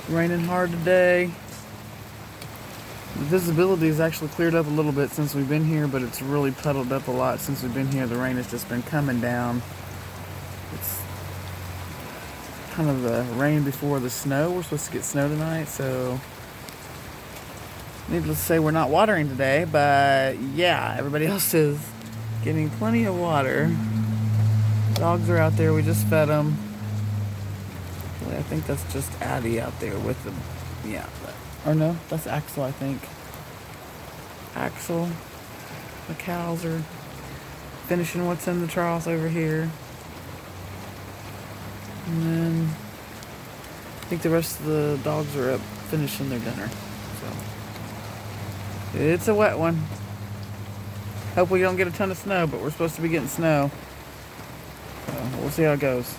Raining hard today. The visibility has actually cleared up a little bit since we've been here, but it's really puddled up a lot since we've been here. The rain has just been coming down. It's kind of the rain before the snow. We're supposed to get snow tonight, so needless to say, we're not watering today, but yeah, everybody else is getting plenty of water. Dogs are out there. We just fed them. I think that's just Addie out there with them. Yeah. Or no, that's Axel, I think. Axel. The cows are finishing what's in the troughs over here. And then I think the rest of the dogs are up finishing their dinner. So it's a wet one. Hope we don't get a ton of snow, but we're supposed to be getting snow. So we'll see how it goes.